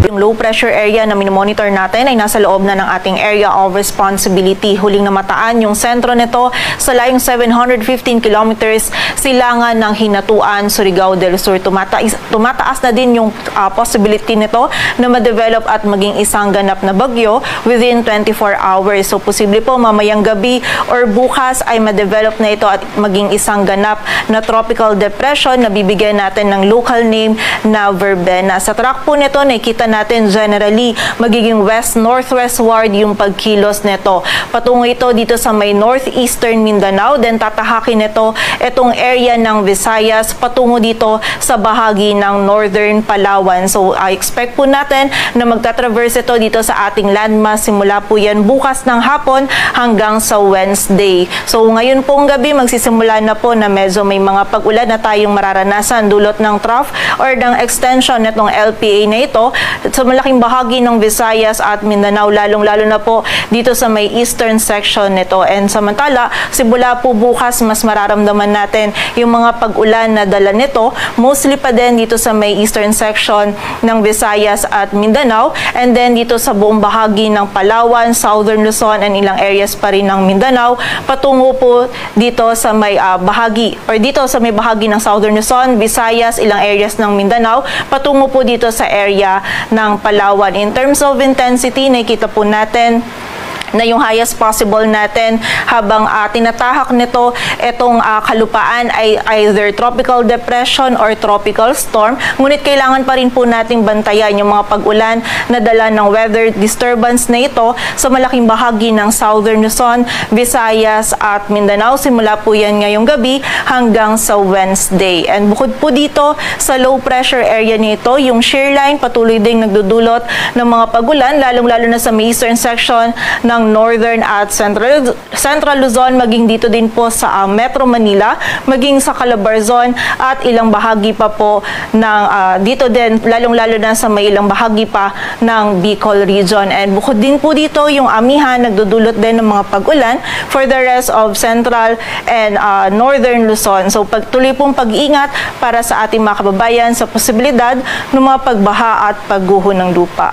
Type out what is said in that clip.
Yung low pressure area na minomonitor natin ay nasa loob na ng ating area of responsibility. Huling namataan yung sentro nito sa layong 715 kilometers silangan ng Hinatuan, Surigao del Sur. Tumataas na din yung possibility nito na ma-develop at maging isang ganap na bagyo within 24 hours. So, posible po mamayang gabi or bukas ay ma-develop na ito at maging isang ganap na tropical depression na bibigyan natin ng local name na verbena. Sa track po nito, nakikita natin generally magiging west-northwestward yung pagkilos nito. Patungo ito dito sa may northeastern Mindanao, then tatahakin nito itong area ng Visayas patungo dito sa bahagi ng northern Palawan. So, expect po natin na magta-traverse ito dito sa ating landmass. Simula po yan bukas ng hapon hanggang sa Wednesday. So, ngayon pong gabi magsisimula na po na medyo may mga pag-ulan na tayong mararanasan dulot ng trough or ng extension nitong LPA na ito sa malaking bahagi ng Visayas at Mindanao, lalong-lalo na po dito sa may eastern section nito. And samantala, simula po bukas, mas mararamdaman natin yung mga pag-ulan na dala nito, mostly pa din dito sa may eastern section ng Visayas at Mindanao, and then dito sa buong bahagi ng Palawan, Southern Luzon, and ilang areas pa rin ng Mindanao, patungo po dito sa may bahagi, or dito sa may bahagi ng Southern Luzon, Visayas, ilang areas ng Mindanao, patungo po dito sa area ng Palawan. In terms of intensity, nakikita po natin na yung highest possible natin habang tinatahak nito itong kalupaan ay either tropical depression or tropical storm. Ngunit kailangan pa rin po nating bantayan yung mga pag-ulan na dala ng weather disturbance na ito sa malaking bahagi ng Southern Luzon, Visayas at Mindanao. Simula po yan ngayong gabi hanggang sa Wednesday. And bukod po dito sa low pressure area nito, yung shear line patuloy ding nagdudulot ng mga pag-ulan, lalong-lalo na sa eastern section ng Northern at Central Luzon, maging dito din po sa Metro Manila, maging sa Calabarzon at ilang bahagi pa po ng dito din, lalong-lalo na sa may ilang bahagi pa ng Bicol region. And bukod din po dito, yung amihan nagdudulot din ng mga pag-ulan for the rest of Central and Northern Luzon. So pagtuloy pong pag-iingat para sa ating mga kababayan sa posibilidad ng mga pagbaha at pagguho ng lupa.